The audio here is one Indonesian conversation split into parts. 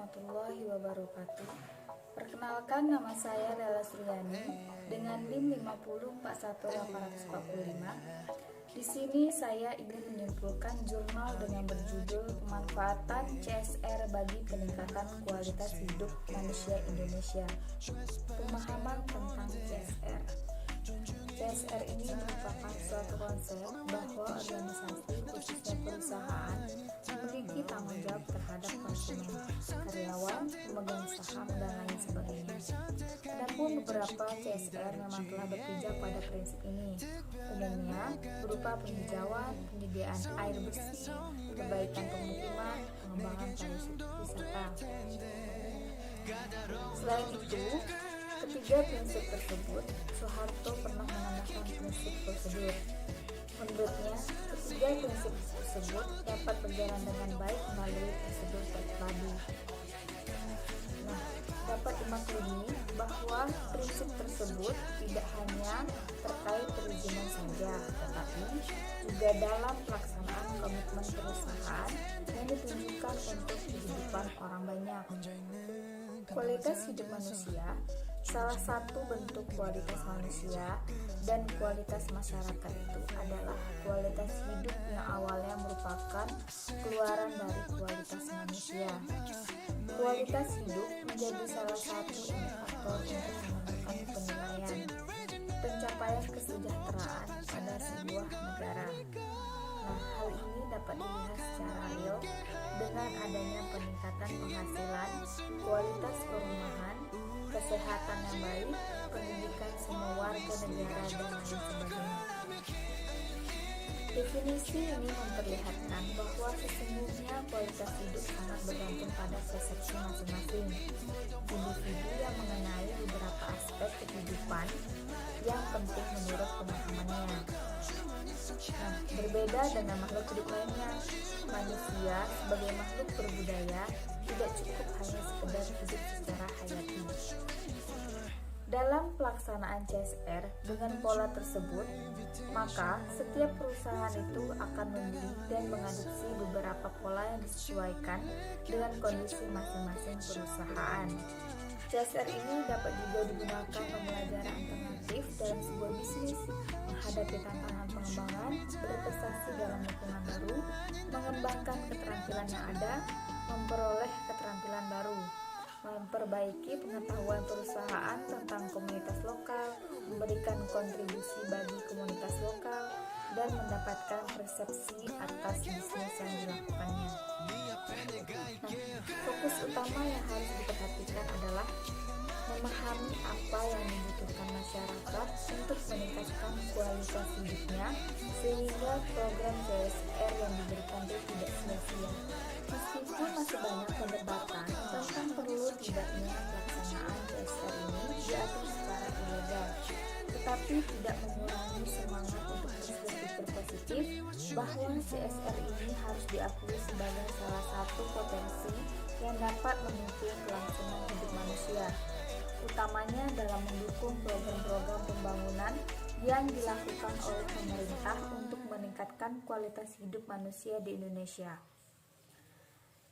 warahmatullahi wabarakatuh. Perkenalkan, nama saya Lela Suryani dengan NIM 5041845. Di sini saya ingin menyimpulkan jurnal dengan berjudul Pemanfaatan CSR bagi Peningkatan Kualitas Hidup Manusia Indonesia. Pemahaman tentang CSR. CSR ini merupakan suatu konsep bahwa organisasi, khususnya perusahaan, memiliki tanggung jawab terhadap konsumen, karyawan, pemegang saham, dan lain sebagainya. Adapun beberapa CSR memang telah berpijak pada prinsip ini, umumnya berupa penghijauan, penyediaan air bersih, perbaikan pemukiman, pengembangan pariwisata. Selain itu, ketiga prinsip tersebut, Soeharto pernah menambahkan prinsip prosedur. Menurutnya, ketiga prinsip tersebut dapat berjalan dengan baik melalui prosedur tadi. Dapat dimaklumi bahwa prinsip tersebut tidak hanya terkait perizinan saja, tetapi juga dalam pelaksanaan komitmen perusahaan yang ditunjukkan untuk kehidupan orang banyak. Kualitas hidup manusia salah satu bentuk kualitas manusia dan kualitas masyarakat itu adalah kualitas hidup yang awalnya merupakan keluaran dari kualitas manusia. Kualitas hidup menjadi salah satu indikator untuk menentukan penilaian pencapaian kesejahteraan pada sebuah negara. Hal ini dapat dilihat secara real dengan adanya peningkatan penghasilan, kualitas perumahan, kesehatan yang baik, pendidikan semua warga negara, dan lain sebagainya. Definisi ini memperlihatkan bahwa sesungguhnya kualitas hidup sangat bergantung pada persepsi masing-masing individu yang mengenai beberapa aspek kehidupan yang penting menurut pemahamannya. Berbeda dengan makhluk hidup lainnya, manusia sebagai makhluk berbudaya tidak cukup hanya sekedar hidup secara hayati. Dalam pelaksanaan CSR dengan pola tersebut, maka setiap perusahaan itu akan membeli dan mengadopsi beberapa pola yang disesuaikan dengan kondisi masing-masing perusahaan. CSR ini dapat juga digunakan pembelajaran alternatif dalam sebuah bisnis, menghadapi tantangan pengembangan, berprestasi dalam lingkungan baru, mengembangkan keterampilan yang ada, memperoleh keterampilan baru, memperbaiki pengetahuan perusahaan tentang komunitas lokal, memberikan kontribusi bagi komunitas lokal, dan mendapatkan persepsi atas bisnis yang dilakukannya. Fokus utama yang harus diperhatikan adalah memahami apa yang dibutuhkan masyarakat untuk meningkatkan kualitas hidupnya, sehingga program CSR yang diberikan itu tidak sia-sia. Meskipun masih banyak perdebatan tentang perlu tidaknya pelaksanaan CSR ini diatur secara ilegal, tetapi tidak mengurangi semangat untuk terus berpikir positif bahwa CSR ini harus diakui sebagai salah satu potensi yang dapat memimpin kelangsungan hidup manusia, utamanya dalam mendukung program-program pembangunan yang dilakukan oleh pemerintah untuk meningkatkan kualitas hidup manusia di Indonesia.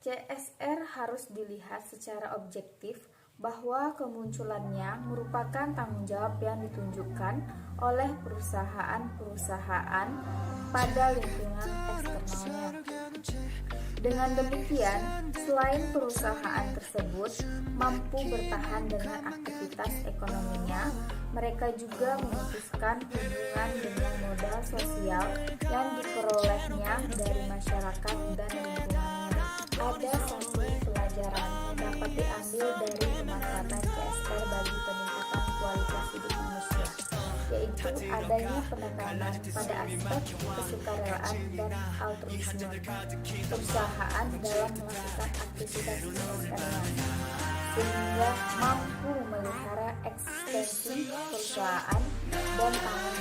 CSR harus dilihat secara objektif bahwa kemunculannya merupakan tanggung jawab yang ditunjukkan oleh perusahaan-perusahaan pada lingkungan eksternalnya. Dengan demikian, selain perusahaan tersebut mampu bertahan dengan aktivitas ekonominya, mereka juga memutuskan hubungan dengan modal sosial yang diperolehnya dari masyarakat dan lingkungannya. Ada satu pelajaran yang dapat diambil dari pemanfaatan CSR bagi peningkatan kualitas hidup manusia, yaitu adanya penekanan pada aspek kesukarelaan dan altruisme perusahaan dalam melakukan aktivitas CSR-nya, sehingga mampu memelihara eksistensi perusahaan dan tanggung